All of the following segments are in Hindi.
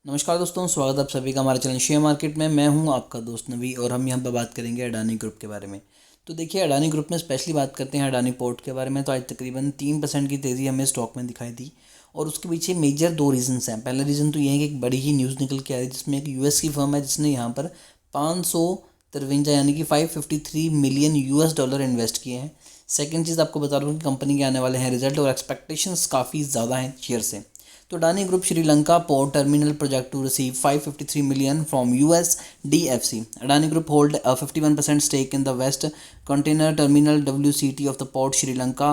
नमस्कार दोस्तों, स्वागत है आप सभी का हमारे चैनल शेयर मार्केट में। मैं हूं आपका दोस्त नवी और हम यहां पर बात करेंगे अडानी ग्रुप के बारे में। तो देखिए, अडानी ग्रुप में स्पेशली बात करते हैं अडानी पोर्ट के बारे में। तो आज तकरीबन 3% की तेज़ी हमें स्टॉक में दिखाई दी और उसके पीछे मेजर दो रीजंस हैं। पहला रीज़न तो ये है कि एक बड़ी ही न्यूज़ निकल के आ रही है जिसमें एक यूएस की फर्म है जिसने यहाँ पर 553 यानी कि 553 मिलियन यूएस डॉलर इन्वेस्ट किए हैं। सेकेंड चीज़ आपको बता रहा हूँ कि कंपनी के आने वाले हैं रिजल्ट और एक्सपेक्टेशंस काफ़ी ज़्यादा हैं शेयर से। तो Adani group Sri Lanka port terminal project to receive 553 million from US DFC. Adani Group hold a 51% stake in the West Container Terminal WCT of the Port Sri Lanka.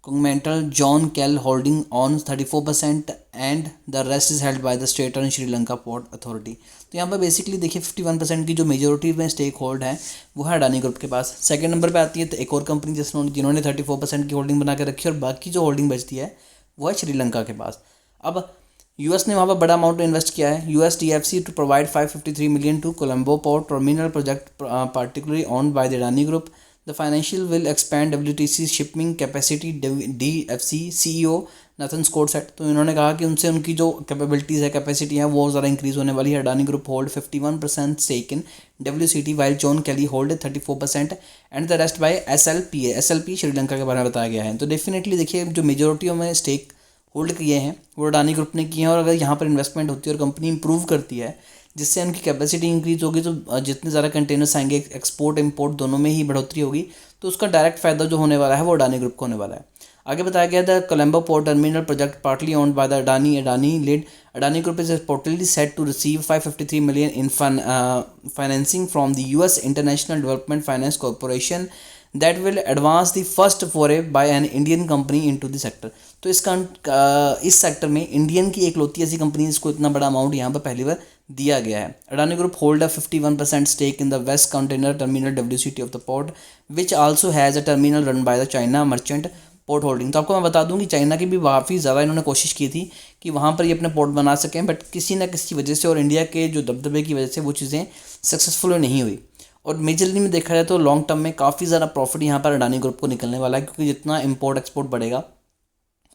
Continental John Kell holding on 34% and the rest is held by the State and Sri Lanka Port Authority. तो यहाँ पर बेसिकली देखिए 51% की जो मेजोरिटी में स्टेक होल्ड है वो है अडानी ग्रुप के पास। सेकंड नंबर पे आती है तो एक और कंपनी जिन्होंने 34% की होल्डिंग बना के रखी है और बाकी जो होल्डिंग बचती है वो है श्रीलंका के पास। अब यूएस ने वहाँ पर बड़ा अमाउंट इन्वेस्ट किया है। US DFC to provide 553 million to Colombo port terminal project particularly owned by the Adani group. The financial will expand WTC shipping capacity. DFC CEO Nathan Scott said, तो इन्होंने कहा कि उनसे उनकी जो कैपेबिलिटीज़ है, कैपेसिटी है, वो ज़्यादा इंक्रीज़ होने वाली है। Adani group hold 51% stake in WCT while John Keells hold 34% and the rest by SLP. SLP Sri Lanka के बारे में बताया गया है। तो डेफिनेटली देखिए, जो मेजोरिटी में स्टेक होल्ड किए हैं वो अडानी ग्रुप ने किए हैं और अगर यहाँ पर इन्वेस्टमेंट होती है और कंपनी इंप्रूव करती है जिससे उनकी कैपेसिटी इंक्रीज होगी तो जितने ज़्यादा कंटेनर्स आएंगे, एक्सपोर्ट इंपोर्ट दोनों में ही बढ़ोतरी होगी, तो उसका डायरेक्ट फ़ायदा जो होने वाला है वो अडानी ग्रुप को होने वाला है। आगे बताया गया the Colombo port terminal project partly owned by the Adani lead. Adani group is reportedly set to receive 553 million in financing from the US international development finance corporation that will advance the first foray by an Indian company into the sector. तो इस सेक्टर में इंडियन की एकलौती ऐसी कंपनी जिसको इतना बड़ा अमाउंट यहाँ पर पहली बार दिया गया है। Adani group hold a 51% stake in the west container terminal WCT of the port which also has a terminal run by the China merchant port holding. तो आपको मैं बता दूं कि चाइना की भी काफ़ी ज़्यादा इन्होंने कोशिश की थी कि वहाँ पर ये अपने पोर्ट बना सकें, बट किसी न किसी वजह से और इंडिया के जो दबदबे की वजह से वो चीज़ें सक्सेसफुल नहीं हुई। और मेजरली में देखा जाए तो लॉन्ग टर्म में काफ़ी ज़्यादा प्रॉफिट यहाँ पर अडानी ग्रुप को निकलने वाला है, क्योंकि जितना इंपोर्ट एक्सपोर्ट बढ़ेगा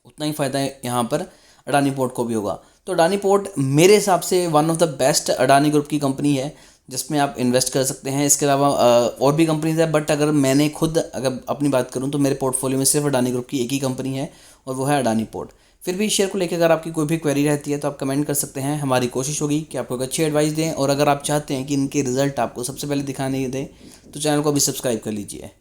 उतना ही फ़ायदा यहाँ पर अडानी पोर्ट को भी होगा। तो अडानी पोर्ट मेरे हिसाब से one of the best Adani group की कंपनी है जिसमें आप इन्वेस्ट कर सकते हैं। इसके अलावा और भी कंपनीज है, बट अगर मैंने खुद अगर अपनी बात करूं तो मेरे पोर्टफोलियो में सिर्फ अडानी ग्रुप की एक ही कंपनी है और वो है अडानी पोर्ट। फिर भी शेयर को लेकर अगर आपकी कोई भी क्वेरी रहती है तो आप कमेंट कर सकते हैं। हमारी कोशिश होगी कि आपको एक अच्छी एडवाइस दें और अगर आप चाहते हैं कि इनके रिजल्ट आपको सबसे पहले दिखाने दें तो चैनल को अभी सब्सक्राइब कर लीजिए।